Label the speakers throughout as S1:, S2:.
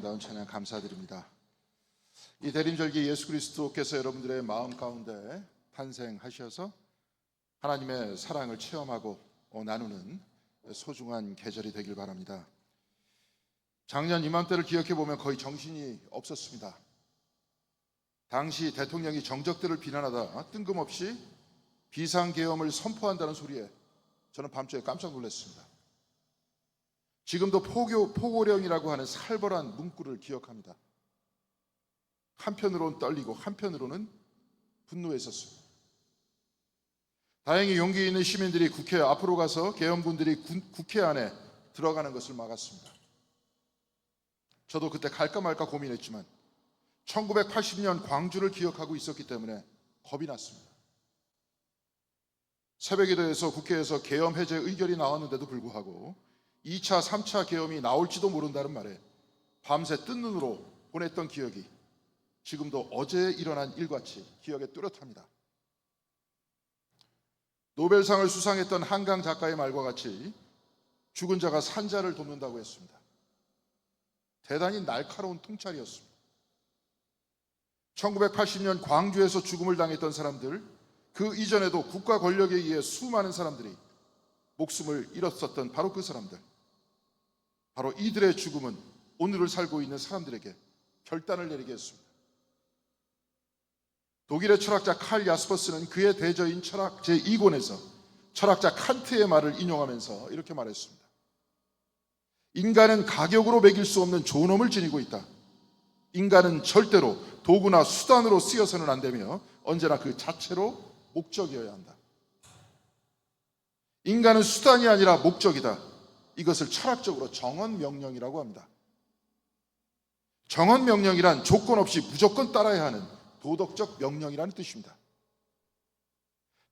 S1: 아름다운 찬양 감사드립니다. 이 대림절기 예수 그리스도께서 여러분들의 마음 가운데 탄생하셔서 하나님의 사랑을 체험하고 나누는 소중한 계절이 되길 바랍니다. 작년 이맘때를 기억해 보면 거의 정신이 없었습니다. 당시 대통령이 정적들을 비난하다 뜬금없이 비상계엄을 선포한다는 소리에 저는 밤중에 깜짝 놀랐습니다. 지금도 포고령이라고 하는 살벌한 문구를 기억합니다. 한편으로는 떨리고 한편으로는 분노했었습니다. 다행히 용기 있는 시민들이 국회 앞으로 가서 계엄군들이 국회 안에 들어가는 것을 막았습니다. 저도 그때 갈까 말까 고민했지만 1980년 광주를 기억하고 있었기 때문에 겁이 났습니다. 새벽기도에서 국회에서 계엄 해제 의결이 나왔는데도 불구하고 2차, 3차 계엄이 나올지도 모른다는 말에 밤새 뜬 눈으로 보냈던 기억이 지금도 어제 일어난 일같이 기억에 뚜렷합니다. 노벨상을 수상했던 한강 작가의 말과 같이 죽은 자가 산자를 돕는다고 했습니다. 대단히 날카로운 통찰이었습니다. 1980년 광주에서 죽음을 당했던 사람들, 그 이전에도 국가 권력에 의해 수많은 사람들이 목숨을 잃었었던 바로 그 사람들, 바로 이들의 죽음은 오늘을 살고 있는 사람들에게 결단을 내리게 했습니다. 독일의 철학자 칼 야스퍼스는 그의 대저인 철학 제2권에서 철학자 칸트의 말을 인용하면서 이렇게 말했습니다. 인간은 가격으로 매길 수 없는 존엄을 지니고 있다. 인간은 절대로 도구나 수단으로 쓰여서는 안 되며 언제나 그 자체로 목적이어야 한다. 인간은 수단이 아니라 목적이다. 이것을 철학적으로 정언명령이라고 합니다. 정언명령이란 조건 없이 무조건 따라야 하는 도덕적 명령이라는 뜻입니다.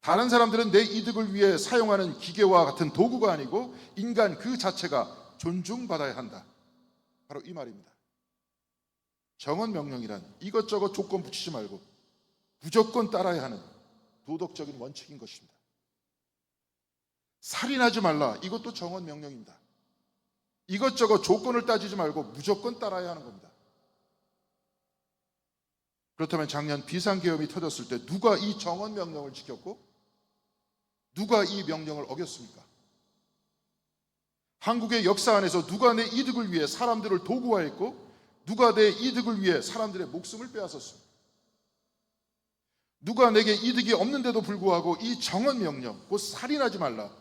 S1: 다른 사람들은 내 이득을 위해 사용하는 기계와 같은 도구가 아니고 인간 그 자체가 존중받아야 한다. 바로 이 말입니다. 정언명령이란 이것저것 조건 붙이지 말고 무조건 따라야 하는 도덕적인 원칙인 것입니다. 살인하지 말라. 이것도 정언명령입니다. 이것저것 조건을 따지지 말고 무조건 따라야 하는 겁니다. 그렇다면 작년 비상계엄이 터졌을 때 누가 이 정언명령을 지켰고 누가 이 명령을 어겼습니까? 한국의 역사 안에서 누가 내 이득을 위해 사람들을 도구화했고 누가 내 이득을 위해 사람들의 목숨을 빼앗았습니까? 누가 내게 이득이 없는데도 불구하고 이 정언명령, 곧 살인하지 말라,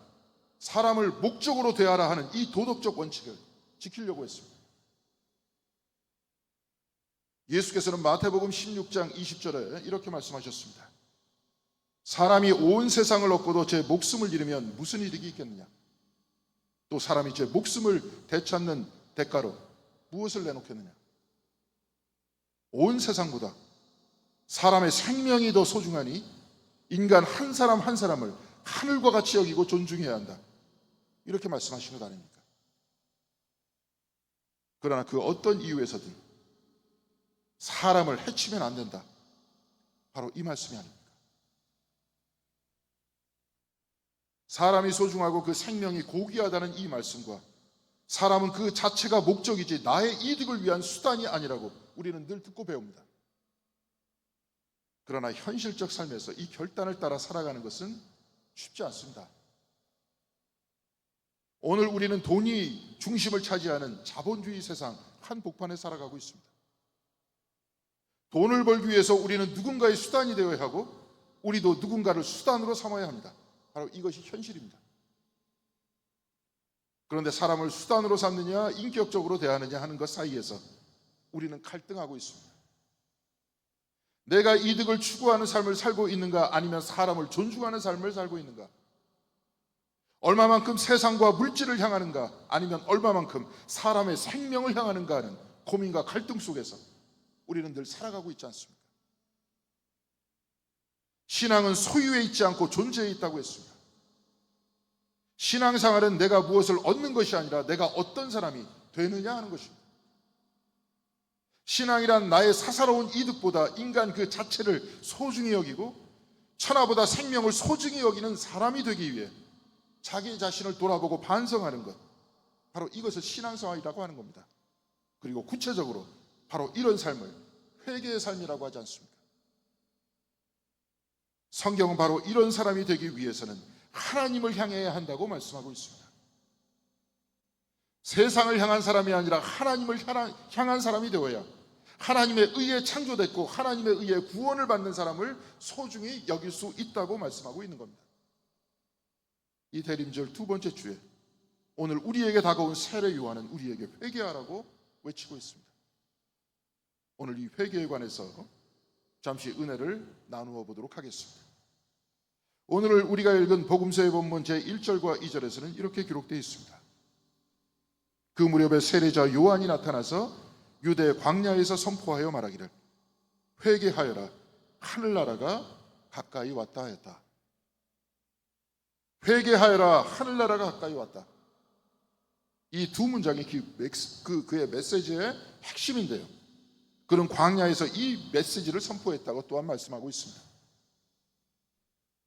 S1: 사람을 목적으로 대하라 하는 이 도덕적 원칙을 지키려고 했습니다. 예수께서는 마태복음 16장 20절에 이렇게 말씀하셨습니다. 사람이 온 세상을 얻고도 제 목숨을 잃으면 무슨 이득이 있겠느냐? 또 사람이 제 목숨을 되찾는 대가로 무엇을 내놓겠느냐? 온 세상보다 사람의 생명이 더 소중하니 인간 한 사람 한 사람을 하늘과 같이 여기고 존중해야 한다. 이렇게 말씀하신 것 아닙니까? 그러나 그 어떤 이유에서든 사람을 해치면 안 된다. 바로 이 말씀이 아닙니까? 사람이 소중하고 그 생명이 고귀하다는 이 말씀과 사람은 그 자체가 목적이지 나의 이득을 위한 수단이 아니라고 우리는 늘 듣고 배웁니다. 그러나 현실적 삶에서 이 결단을 따라 살아가는 것은 쉽지 않습니다. 오늘 우리는 돈이 중심을 차지하는 자본주의 세상 한복판에 살아가고 있습니다. 돈을 벌기 위해서 우리는 누군가의 수단이 되어야 하고 우리도 누군가를 수단으로 삼아야 합니다. 바로 이것이 현실입니다. 그런데 사람을 수단으로 삼느냐 인격적으로 대하느냐 하는 것 사이에서 우리는 갈등하고 있습니다. 내가 이득을 추구하는 삶을 살고 있는가 아니면 사람을 존중하는 삶을 살고 있는가? 얼마만큼 세상과 물질을 향하는가 아니면 얼마만큼 사람의 생명을 향하는가 하는 고민과 갈등 속에서 우리는 늘 살아가고 있지 않습니까? 신앙은 소유에 있지 않고 존재에 있다고 했습니다. 신앙생활은 내가 무엇을 얻는 것이 아니라 내가 어떤 사람이 되느냐 하는 것입니다. 신앙이란 나의 사사로운 이득보다 인간 그 자체를 소중히 여기고 천하보다 생명을 소중히 여기는 사람이 되기 위해 자기 자신을 돌아보고 반성하는 것, 바로 이것을 신앙생활이라고 하는 겁니다. 그리고 구체적으로 바로 이런 삶을 회개의 삶이라고 하지 않습니까? 성경은 바로 이런 사람이 되기 위해서는 하나님을 향해야 한다고 말씀하고 있습니다. 세상을 향한 사람이 아니라 하나님을 향한 사람이 되어야 하나님의 의에 창조됐고 하나님의 의에 구원을 받는 사람을 소중히 여길 수 있다고 말씀하고 있는 겁니다. 이 대림절 두 번째 주에 오늘 우리에게 다가온 세례 요한은 우리에게 회개하라고 외치고 있습니다. 오늘 이 회개에 관해서 잠시 은혜를 나누어 보도록 하겠습니다. 오늘 우리가 읽은 복음서의 본문 제1절과 2절에서는 이렇게 기록되어 있습니다. 그 무렵에 세례자 요한이 나타나서 유대 광야에서 선포하여 말하기를 회개하여라 하늘나라가 가까이 왔다 하였다. 회개하여라 하늘나라가 가까이 왔다. 이 두 문장이 그의 메시지의 핵심인데요, 그는 광야에서 이 메시지를 선포했다고 또한 말씀하고 있습니다.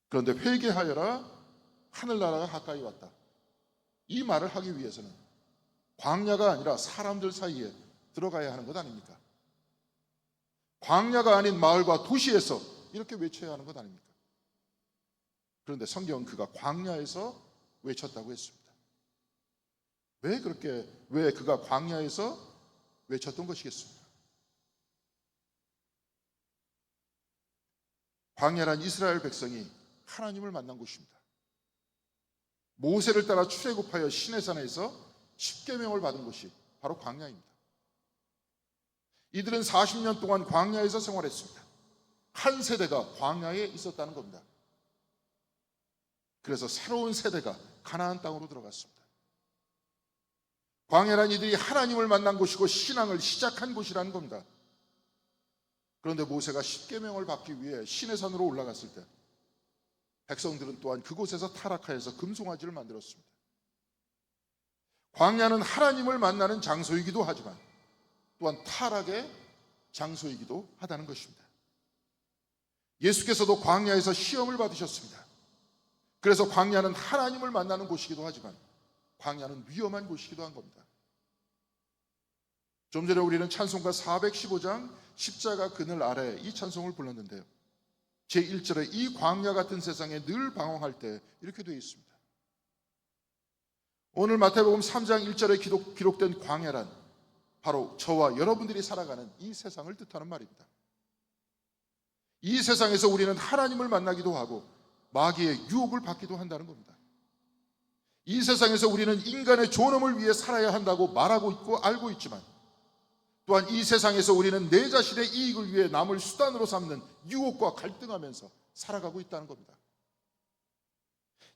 S1: 그런데 회개하여라 하늘나라가 가까이 왔다, 이 말을 하기 위해서는 광야가 아니라 사람들 사이에 들어가야 하는 것 아닙니까? 광야가 아닌 마을과 도시에서 이렇게 외쳐야 하는 것 아닙니까? 그런데 성경은 그가 광야에서 외쳤다고 했습니다. 왜 그가 광야에서 외쳤던 것이겠습니까? 광야란 이스라엘 백성이 하나님을 만난 곳입니다. 모세를 따라 출애굽하여 시내산에서 십계명을 받은 곳이 바로 광야입니다. 이들은 40년 동안 광야에서 생활했습니다. 한 세대가 광야에 있었다는 겁니다. 그래서 새로운 세대가 가나안 땅으로 들어갔습니다. 광야란 이들이 하나님을 만난 곳이고 신앙을 시작한 곳이라는 겁니다. 그런데 모세가 십계명을 받기 위해 시내산으로 올라갔을 때 백성들은 또한 그곳에서 타락하여서 금송아지를 만들었습니다. 광야는 하나님을 만나는 장소이기도 하지만 또한 타락의 장소이기도 하다는 것입니다. 예수께서도 광야에서 시험을 받으셨습니다. 그래서 광야는 하나님을 만나는 곳이기도 하지만 광야는 위험한 곳이기도 한 겁니다. 좀 전에 우리는 찬송가 415장 십자가 그늘 아래 이 찬송을 불렀는데요, 제1절에 이 광야 같은 세상에 늘 방황할 때 이렇게 되어 있습니다. 오늘 마태복음 3장 1절에 기록된 광야란 바로 저와 여러분들이 살아가는 이 세상을 뜻하는 말입니다. 이 세상에서 우리는 하나님을 만나기도 하고 마귀의 유혹을 받기도 한다는 겁니다. 이 세상에서 우리는 인간의 존엄을 위해 살아야 한다고 말하고 있고 알고 있지만 또한 이 세상에서 우리는 내 자신의 이익을 위해 남을 수단으로 삼는 유혹과 갈등하면서 살아가고 있다는 겁니다.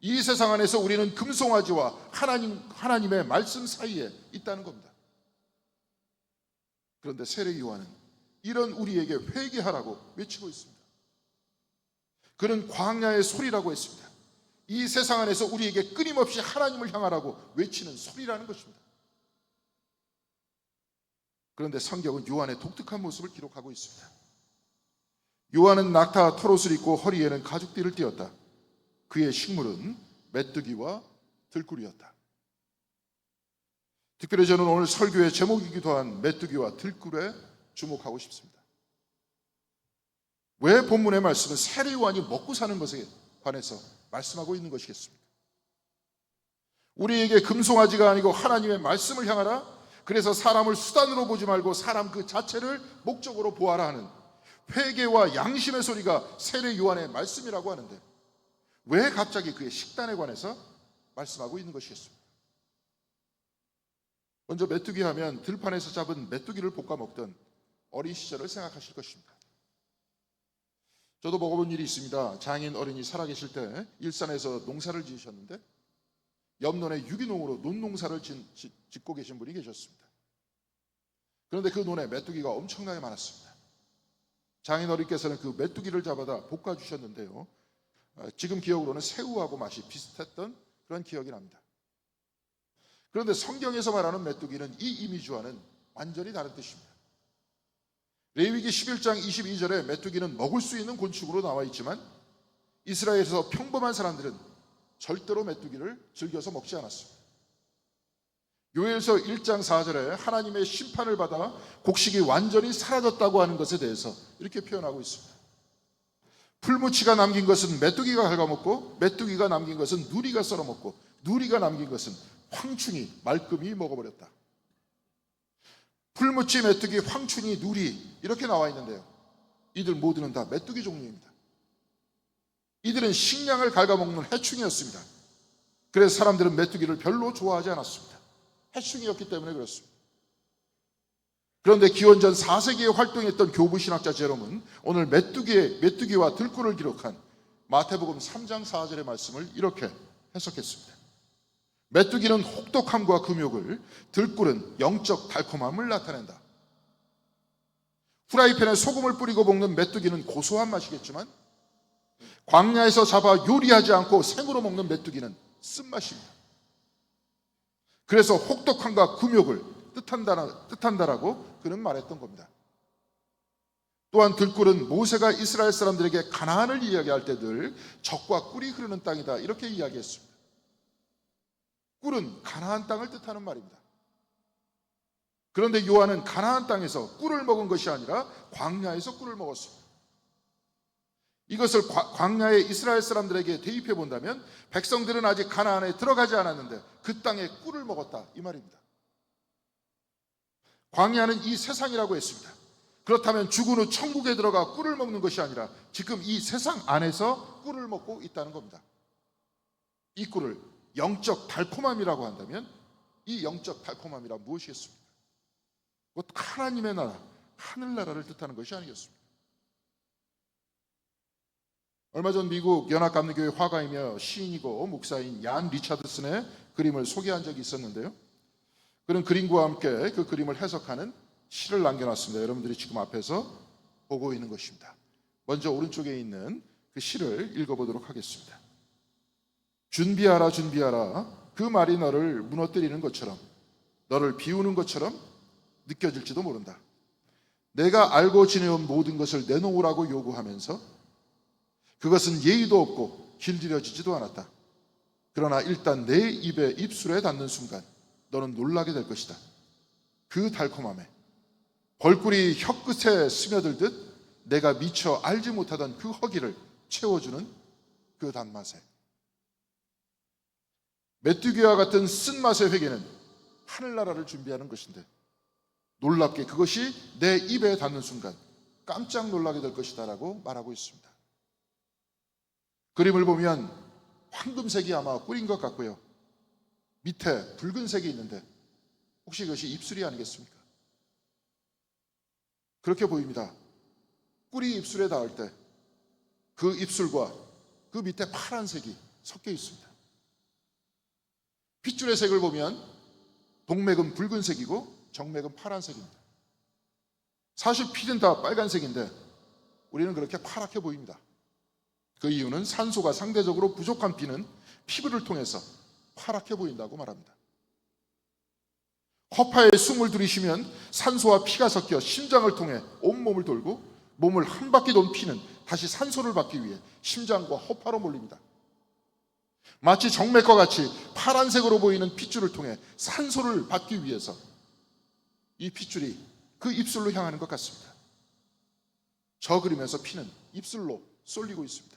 S1: 이 세상 안에서 우리는 금송아지와 하나님의 말씀 사이에 있다는 겁니다. 그런데 세례 요한은 이런 우리에게 회개하라고 외치고 있습니다. 그는 광야의 소리라고 했습니다. 이 세상 안에서 우리에게 끊임없이 하나님을 향하라고 외치는 소리라는 것입니다. 그런데 성경은 요한의 독특한 모습을 기록하고 있습니다. 요한은 낙타 털옷을 입고 허리에는 가죽띠를 띠었다. 그의 식물은 메뚜기와 들꿀이었다. 특별히 저는 오늘 설교의 제목이기도 한 메뚜기와 들꿀에 주목하고 싶습니다. 왜 본문의 말씀은 세례 요한이 먹고 사는 것에 관해서 말씀하고 있는 것이겠습니까? 우리에게 금송아지가 아니고 하나님의 말씀을 향하라, 그래서 사람을 수단으로 보지 말고 사람 그 자체를 목적으로 보아라 하는 회개와 양심의 소리가 세례 요한의 말씀이라고 하는데 왜 갑자기 그의 식단에 관해서 말씀하고 있는 것이겠습니까? 먼저 메뚜기 하면 들판에서 잡은 메뚜기를 볶아 먹던 어린 시절을 생각하실 것입니다. 저도 먹어본 일이 있습니다. 장인 어른이 살아계실 때 일산에서 농사를 지으셨는데 옆논에 유기농으로 논농사를 짓고 계신 분이 계셨습니다. 그런데 그 논에 메뚜기가 엄청나게 많았습니다. 장인 어른께서는 그 메뚜기를 잡아다 볶아주셨는데요, 지금 기억으로는 새우하고 맛이 비슷했던 그런 기억이 납니다. 그런데 성경에서 말하는 메뚜기는 이 이미지와는 완전히 다른 뜻입니다. 레위기 11장 22절에 메뚜기는 먹을 수 있는 곤충으로 나와 있지만 이스라엘에서 평범한 사람들은 절대로 메뚜기를 즐겨서 먹지 않았습니다. 요엘서 1장 4절에 하나님의 심판을 받아 곡식이 완전히 사라졌다고 하는 것에 대해서 이렇게 표현하고 있습니다. 풀무치가 남긴 것은 메뚜기가 갉아먹고 메뚜기가 남긴 것은 누리가 썰어먹고 누리가 남긴 것은 황충이 말끔히 먹어버렸다. 풀무치, 메뚜기, 황충이, 누리 이렇게 나와 있는데요, 이들 모두는 다 메뚜기 종류입니다. 이들은 식량을 갉아먹는 해충이었습니다. 그래서 사람들은 메뚜기를 별로 좋아하지 않았습니다. 해충이었기 때문에 그렇습니다. 그런데 기원전 4세기에 활동했던 교부신학자 제롬은 오늘 메뚜기와 들꿀을 기록한 마태복음 3장 4절의 말씀을 이렇게 해석했습니다. 메뚜기는 혹독함과 금욕을, 들꿀은 영적 달콤함을 나타낸다. 후라이팬에 소금을 뿌리고 볶는 메뚜기는 고소한 맛이겠지만 광야에서 잡아 요리하지 않고 생으로 먹는 메뚜기는 쓴맛입니다. 그래서 혹독함과 금욕을 뜻한다라고 그는 말했던 겁니다. 또한 들꿀은 모세가 이스라엘 사람들에게 가나안을 이야기할 때 늘 젖과 꿀이 흐르는 땅이다 이렇게 이야기했습니다. 꿀은 가나안 땅을 뜻하는 말입니다. 그런데 요한은 가나안 땅에서 꿀을 먹은 것이 아니라 광야에서 꿀을 먹었습니다. 이것을 광야의 이스라엘 사람들에게 대입해 본다면 백성들은 아직 가나안에 들어가지 않았는데 그 땅에 꿀을 먹었다 이 말입니다. 광야는 이 세상이라고 했습니다. 그렇다면 죽은 후 천국에 들어가 꿀을 먹는 것이 아니라 지금 이 세상 안에서 꿀을 먹고 있다는 겁니다. 이 꿀을 영적 달콤함이라고 한다면 이 영적 달콤함이란 무엇이겠습니까? 곧 하나님의 나라, 하늘나라를 뜻하는 것이 아니겠습니까? 얼마 전 미국 연합감리교회 화가이며 시인이고 목사인 얀 리차드슨의 그림을 소개한 적이 있었는데요, 그는 그림과 함께 그 그림을 해석하는 시를 남겨놨습니다. 여러분들이 지금 앞에서 보고 있는 것입니다. 먼저 오른쪽에 있는 그 시를 읽어보도록 하겠습니다. 준비하라 준비하라, 그 말이 너를 무너뜨리는 것처럼, 너를 비우는 것처럼 느껴질지도 모른다. 내가 알고 지내온 모든 것을 내놓으라고 요구하면서 그것은 예의도 없고 길들여지지도 않았다. 그러나 일단 내 입술에 닿는 순간 너는 놀라게 될 것이다. 그 달콤함에, 벌꿀이 혀끝에 스며들듯 내가 미처 알지 못하던 그 허기를 채워주는 그 단맛에, 메뚜기와 같은 쓴맛의 회개는 하늘나라를 준비하는 것인데 놀랍게 그것이 내 입에 닿는 순간 깜짝 놀라게 될 것이다 라고 말하고 있습니다. 그림을 보면 황금색이 아마 꿀인 것 같고요, 밑에 붉은색이 있는데 혹시 그것이 입술이 아니겠습니까? 그렇게 보입니다. 꿀이 입술에 닿을 때 그 입술과 그 밑에 파란색이 섞여 있습니다. 핏줄의 색을 보면 동맥은 붉은색이고 정맥은 파란색입니다. 사실 피는 다 빨간색인데 우리는 그렇게 파랗게 보입니다. 그 이유는 산소가 상대적으로 부족한 피는 피부를 통해서 파랗게 보인다고 말합니다. 허파에 숨을 들이쉬면 산소와 피가 섞여 심장을 통해 온몸을 돌고 몸을 한 바퀴 돈 피는 다시 산소를 받기 위해 심장과 허파로 몰립니다. 마치 정맥과 같이 파란색으로 보이는 핏줄을 통해 산소를 받기 위해서 이 핏줄이 그 입술로 향하는 것 같습니다. 저 그림에서 피는 입술로 쏠리고 있습니다.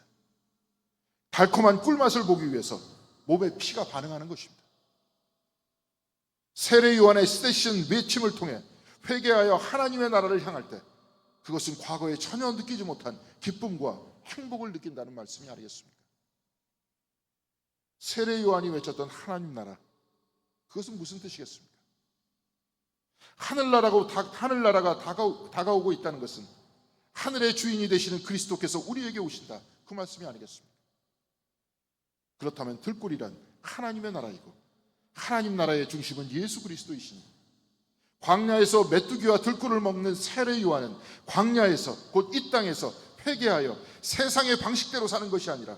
S1: 달콤한 꿀맛을 보기 위해서 몸에 피가 반응하는 것입니다. 세례 요한의 스테이션 외침을 통해 회개하여 하나님의 나라를 향할 때 그것은 과거에 전혀 느끼지 못한 기쁨과 행복을 느낀다는 말씀이 아니겠습니까? 세례 요한이 외쳤던 하나님 나라, 그것은 무슨 뜻이겠습니까? 하늘나라가 다가오고 있다는 것은 하늘의 주인이 되시는 그리스도께서 우리에게 오신다, 그 말씀이 아니겠습니까? 그렇다면 들꿀이란 하나님의 나라이고 하나님 나라의 중심은 예수 그리스도이시니 광야에서 메뚜기와 들꿀을 먹는 세례 요한은 광야에서, 곧 이 땅에서 회개하여 세상의 방식대로 사는 것이 아니라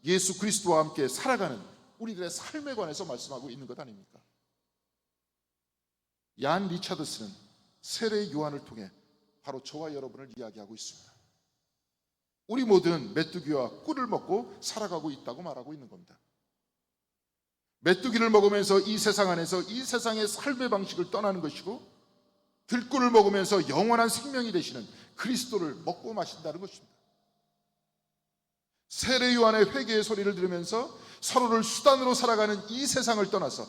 S1: 예수 그리스도와 함께 살아가는 우리들의 삶에 관해서 말씀하고 있는 것 아닙니까? 얀 리차드슨은 세례 요한을 통해 바로 저와 여러분을 이야기하고 있습니다. 우리 모두는 메뚜기와 꿀을 먹고 살아가고 있다고 말하고 있는 겁니다. 메뚜기를 먹으면서 이 세상 안에서 이 세상의 삶의 방식을 떠나는 것이고, 들꿀을 먹으면서 영원한 생명이 되시는 그리스도를 먹고 마신다는 것입니다. 세례 요한의 회개의 소리를 들으면서 서로를 수단으로 살아가는 이 세상을 떠나서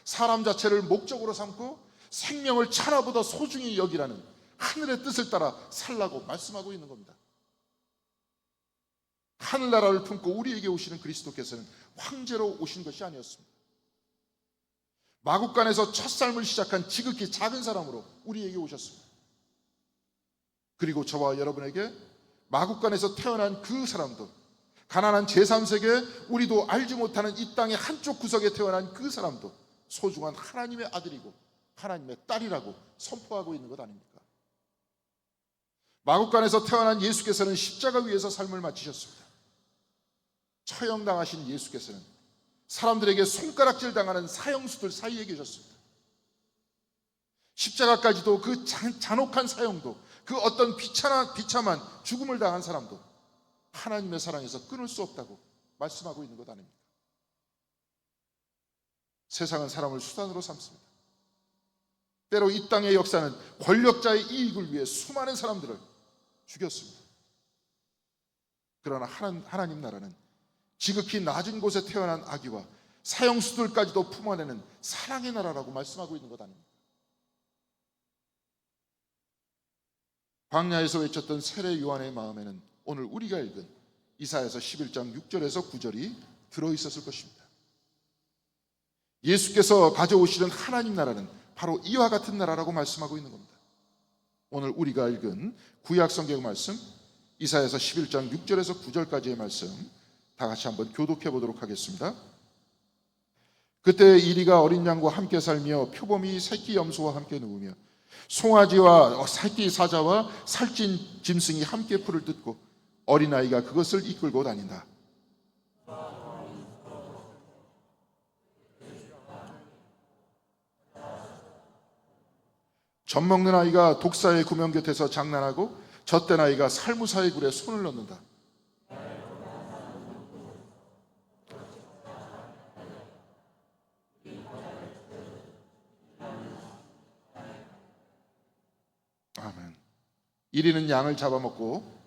S1: 사람 자체를 목적으로 삼고 생명을 천하보다 소중히 여기라는 하늘의 뜻을 따라 살라고 말씀하고 있는 겁니다. 하늘나라를 품고 우리에게 오시는 그리스도께서는 황제로 오신 것이 아니었습니다. 마국간에서 첫 삶을 시작한 지극히 작은 사람으로 우리에게 오셨습니다. 그리고 저와 여러분에게 마국간에서 태어난 그 사람도, 가난한 제3세계 우리도 알지 못하는 이 땅의 한쪽 구석에 태어난 그 사람도 소중한 하나님의 아들이고 하나님의 딸이라고 선포하고 있는 것 아닙니까? 마국간에서 태어난 예수께서는 십자가 위에서 삶을 마치셨습니다. 처형당하신 예수께서는 사람들에게 손가락질 당하는 사형수들 사이에 계셨습니다. 십자가까지도 그 잔혹한 사형도, 그 어떤 비참한 죽음을 당한 사람도 하나님의 사랑에서 끊을 수 없다고 말씀하고 있는 것 아닙니까? 세상은 사람을 수단으로 삼습니다. 때로 이 땅의 역사는 권력자의 이익을 위해 수많은 사람들을 죽였습니다. 그러나 하나님 나라는 지극히 낮은 곳에 태어난 아기와 사형수들까지도 품어내는 사랑의 나라라고 말씀하고 있는 것 아닙니까? 광야에서 외쳤던 세례 요한의 마음에는 오늘 우리가 읽은 이사야서 11장 6절에서 9절이 들어있었을 것입니다. 예수께서 가져오시는 하나님 나라는 바로 이와 같은 나라라고 말씀하고 있는 겁니다. 오늘 우리가 읽은 구약 성경 말씀 이사야서 11장 6절에서 9절까지의 말씀 다 같이 한번 교독해 보도록 하겠습니다. 그때 이리가 어린 양과 함께 살며 표범이 새끼 염소와 함께 누우며 송아지와 새끼 사자와 살찐 짐승이 함께 풀을 뜯고 어린아이가 그것을 이끌고 다닌다. 젖 먹는 아이가 독사의 구명 곁에서 장난하고 젖된 아이가 살무사의 굴에 손을 넣는다. 아멘. 이리는 양을 잡아먹고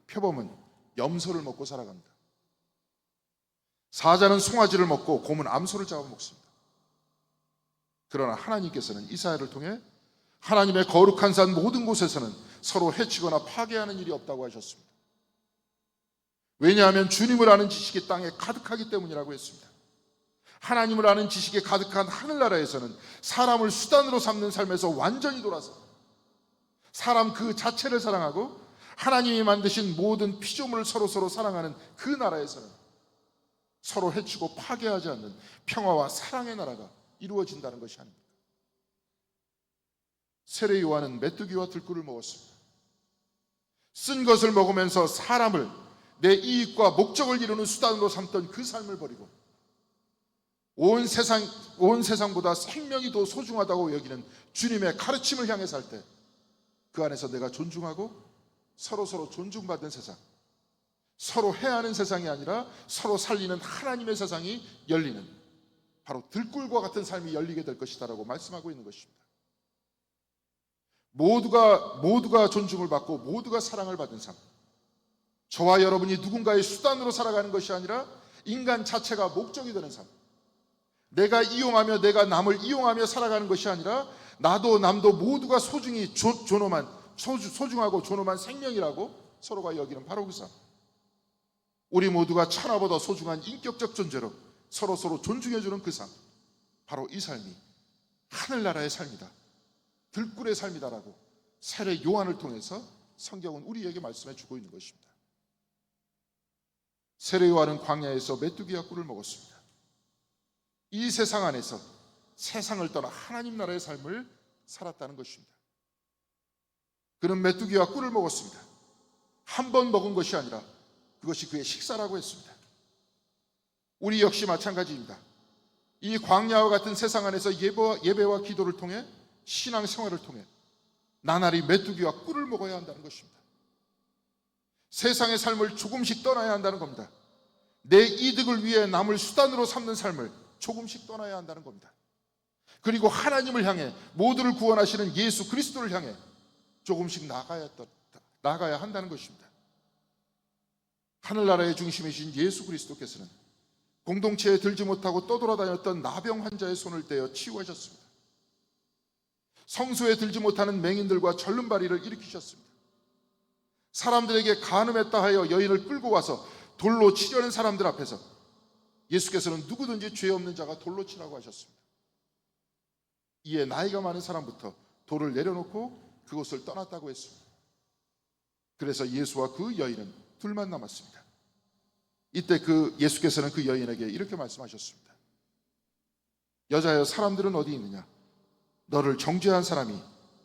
S1: 표범은 염소를 먹고 살아갑니다. 사자는 송아지를 먹고 곰은 암소를 잡아먹습니다. 그러나 하나님께서는 이사야를 통해 하나님의 거룩한 산 모든 곳에서는 서로 해치거나 파괴하는 일이 없다고 하셨습니다. 왜냐하면 주님을 아는 지식이 땅에 가득하기 때문이라고 했습니다. 하나님을 아는 지식이 가득한 하늘나라에서는 사람을 수단으로 삼는 삶에서 완전히 돌아서 사람 그 자체를 사랑하고 하나님이 만드신 모든 피조물을 서로 사랑하는 그 나라에서는 서로 해치고 파괴하지 않는 평화와 사랑의 나라가 이루어진다는 것이 아닙니까? 세례 요한은 메뚜기와 들꿀을 먹었습니다. 쓴 것을 먹으면서 사람을 내 이익과 목적을 이루는 수단으로 삼던 그 삶을 버리고 온 세상보다 생명이 더 소중하다고 여기는 주님의 가르침을 향해 살 때 그 안에서 내가 존중하고 서로 존중받는 세상, 서로 해하는 세상이 아니라 서로 살리는 하나님의 세상이 열리는 바로 들꿀과 같은 삶이 열리게 될 것이다라고 말씀하고 있는 것입니다. 모두가 존중을 받고 모두가 사랑을 받은 삶, 저와 여러분이 누군가의 수단으로 살아가는 것이 아니라 인간 자체가 목적이 되는 삶, 내가 이용하며 내가 남을 이용하며 살아가는 것이 아니라 나도 남도 모두가 소중하고 존엄한 생명이라고 서로가 여기는 바로 그 삶, 우리 모두가 천하보다 소중한 인격적 존재로 서로 존중해주는 그 삶, 바로 이 삶이 하늘나라의 삶이다, 들꿀의 삶이다라고 세례 요한을 통해서 성경은 우리에게 말씀해 주고 있는 것입니다. 세례 요한은 광야에서 메뚜기와 꿀을 먹었습니다. 이 세상 안에서 세상을 떠나 하나님 나라의 삶을 살았다는 것입니다. 그는 메뚜기와 꿀을 먹었습니다. 한 번 먹은 것이 아니라 그것이 그의 식사라고 했습니다. 우리 역시 마찬가지입니다. 이 광야와 같은 세상 안에서 예배와 기도를 통해 신앙생활을 통해 나날이 메뚜기와 꿀을 먹어야 한다는 것입니다. 세상의 삶을 조금씩 떠나야 한다는 겁니다. 내 이득을 위해 남을 수단으로 삼는 삶을 조금씩 떠나야 한다는 겁니다. 그리고 하나님을 향해, 모두를 구원하시는 예수 그리스도를 향해 조금씩 나가야 한다는 것입니다. 하늘나라의 중심이신 예수 그리스도께서는 공동체에 들지 못하고 떠돌아다녔던 나병 환자의 손을 떼어 치유하셨습니다. 성소에 들지 못하는 맹인들과 절름발이를 일으키셨습니다. 사람들에게 간음했다 하여 여인을 끌고 와서 돌로 치려는 사람들 앞에서 예수께서는 누구든지 죄 없는 자가 돌로 치라고 하셨습니다. 이에 나이가 많은 사람부터 돌을 내려놓고 그곳을 떠났다고 했습니다. 그래서 예수와 그 여인은 둘만 남았습니다. 이때 예수께서는 그 여인에게 이렇게 말씀하셨습니다. 여자여, 사람들은 어디 있느냐? 너를 정죄한 사람이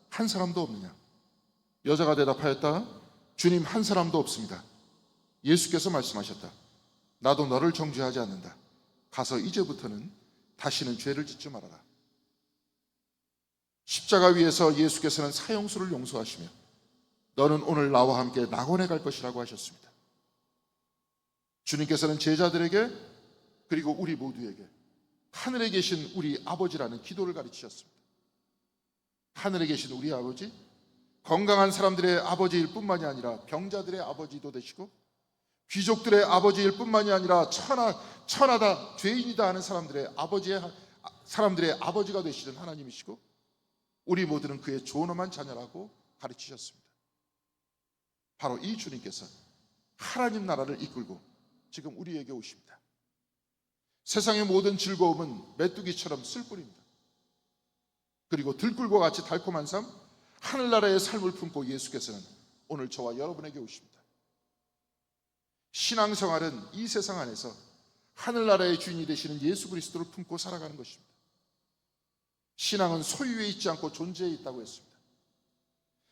S1: 한 사람도 없느냐? 여자가 대답하였다. 주님, 한 사람도 없습니다. 예수께서 말씀하셨다. 나도 너를 정죄하지 않는다. 가서 이제부터는 다시는 죄를 짓지 말아라. 십자가 위에서 예수께서는 사형수를 용서하시며 너는 오늘 나와 함께 낙원에 갈 것이라고 하셨습니다. 주님께서는 제자들에게 그리고 우리 모두에게 하늘에 계신 우리 아버지라는 기도를 가르치셨습니다. 하늘에 계신 우리 아버지, 건강한 사람들의 아버지일 뿐만이 아니라 병자들의 아버지도 되시고 귀족들의 아버지일 뿐만이 아니라 천하다, 죄인이다 하는 사람들의 아버지가 되시는 하나님이시고 우리 모두는 그의 존엄한 자녀라고 가르치셨습니다. 바로 이 주님께서 하나님 나라를 이끌고 지금 우리에게 오십니다. 세상의 모든 즐거움은 메뚜기처럼 쓸 뿐입니다. 그리고 들꿀과 같이 달콤한 삶, 하늘나라의 삶을 품고 예수께서는 오늘 저와 여러분에게 오십니다. 신앙생활은 이 세상 안에서 하늘나라의 주인이 되시는 예수 그리스도를 품고 살아가는 것입니다. 신앙은 소유에 있지 않고 존재에 있다고 했습니다.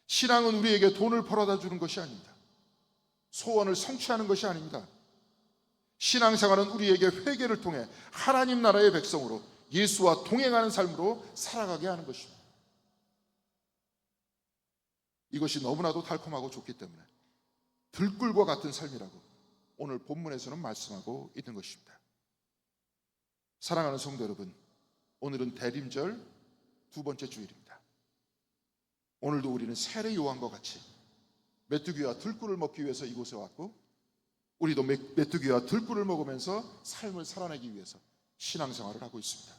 S1: 신앙은 우리에게 돈을 벌어다 주는 것이 아닙니다. 소원을 성취하는 것이 아닙니다. 신앙생활은 우리에게 회개를 통해 하나님 나라의 백성으로 예수와 동행하는 삶으로 살아가게 하는 것입니다. 이것이 너무나도 달콤하고 좋기 때문에 들꿀과 같은 삶이라고 오늘 본문에서는 말씀하고 있는 것입니다. 사랑하는 성도 여러분, 오늘은 대림절 두 번째 주일입니다. 오늘도 우리는 세례 요한과 같이 메뚜기와 들꿀을 먹기 위해서 이곳에 왔고 우리도 메뚜기와 들꿀을 먹으면서 삶을 살아내기 위해서 신앙생활을 하고 있습니다.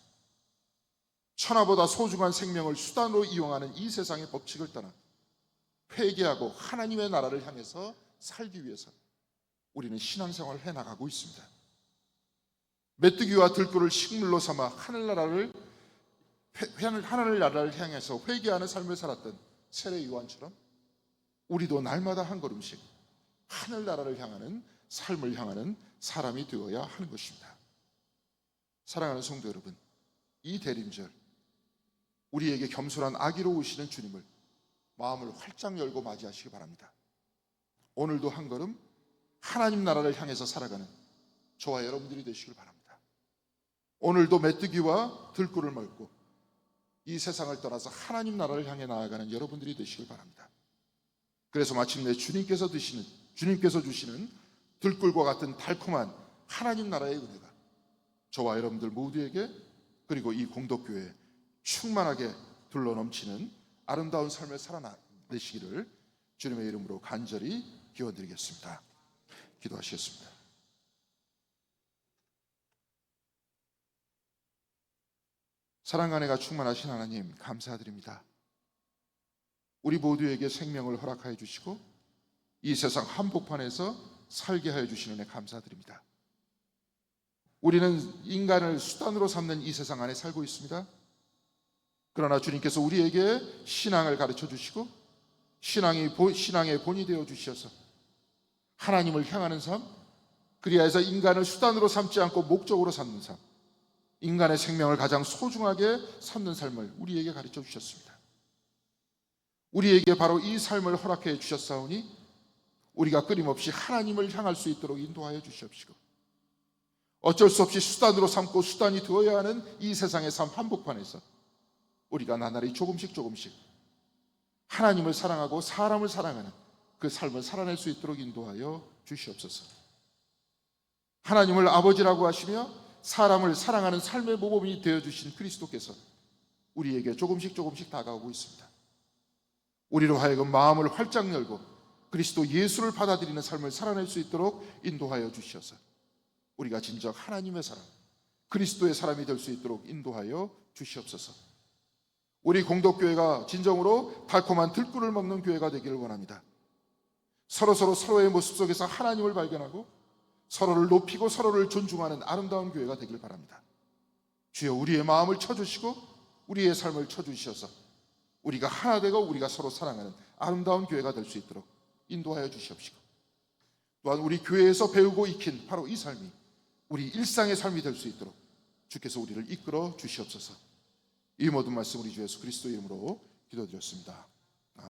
S1: 천하보다 소중한 생명을 수단으로 이용하는 이 세상의 법칙을 떠나 회개하고 하나님의 나라를 향해서 살기 위해서 우리는 신앙생활을 해나가고 있습니다. 메뚜기와 들꿀을 식물로 삼아 하늘나라를 향해서 회개하는 삶을 살았던 세례 요한처럼 우리도 날마다 한 걸음씩 하늘나라를 향하는 삶을 향하는 사람이 되어야 하는 것입니다. 사랑하는 성도 여러분, 이 대림절 우리에게 겸손한 아기로 오시는 주님을 마음을 활짝 열고 맞이하시기 바랍니다. 오늘도 한 걸음 하나님 나라를 향해서 살아가는 저와 여러분들이 되시길 바랍니다. 오늘도 메뚜기와 들꿀을 먹고 이 세상을 떠나서 하나님 나라를 향해 나아가는 여러분들이 되시길 바랍니다. 그래서 마침내 주님께서 주시는 들꿀과 같은 달콤한 하나님 나라의 은혜가 저와 여러분들 모두에게 그리고 이 공덕교회에 충만하게 둘러넘치는 아름다운 삶을 살아내시기를 주님의 이름으로 간절히 기원드리겠습니다. 기도하시겠습니다. 사랑과 은혜가 충만하신 하나님, 감사드립니다. 우리 모두에게 생명을 허락하여 주시고 이 세상 한복판에서 살게 하여 주시는 은혜 감사드립니다. 우리는 인간을 수단으로 삼는 이 세상 안에 살고 있습니다. 그러나 주님께서 우리에게 신앙을 가르쳐 주시고 신앙의 본이 되어 주셔서 하나님을 향하는 삶, 그리하여서 인간을 수단으로 삼지 않고 목적으로 삼는 삶, 인간의 생명을 가장 소중하게 삼는 삶을 우리에게 가르쳐 주셨습니다. 우리에게 바로 이 삶을 허락해 주셨사오니 우리가 끊임없이 하나님을 향할 수 있도록 인도하여 주시옵시고 어쩔 수 없이 수단으로 삼고 수단이 되어야 하는 이 세상의 삶 한복판에서 우리가 나날이 조금씩 하나님을 사랑하고 사람을 사랑하는 그 삶을 살아낼 수 있도록 인도하여 주시옵소서. 하나님을 아버지라고 하시며 사람을 사랑하는 삶의 모범이 되어주신 그리스도께서 우리에게 조금씩 다가오고 있습니다. 우리로 하여금 마음을 활짝 열고 그리스도 예수를 받아들이는 삶을 살아낼 수 있도록 인도하여 주시어서 우리가 진정 하나님의 사람, 그리스도의 사람이 될 수 있도록 인도하여 주시옵소서. 우리 공덕교회가 진정으로 달콤한 들꿀을 먹는 교회가 되기를 원합니다. 서로의 모습 속에서 하나님을 발견하고 서로를 높이고 서로를 존중하는 아름다운 교회가 되길 바랍니다. 주여, 우리의 마음을 쳐주시고 우리의 삶을 쳐주셔서 우리가 하나 되고 우리가 서로 사랑하는 아름다운 교회가 될 수 있도록 인도하여 주시옵시고, 또한 우리 교회에서 배우고 익힌 바로 이 삶이 우리 일상의 삶이 될 수 있도록 주께서 우리를 이끌어 주시옵소서. 이 모든 말씀 우리 주 예수 그리스도의 이름으로 기도드렸습니다.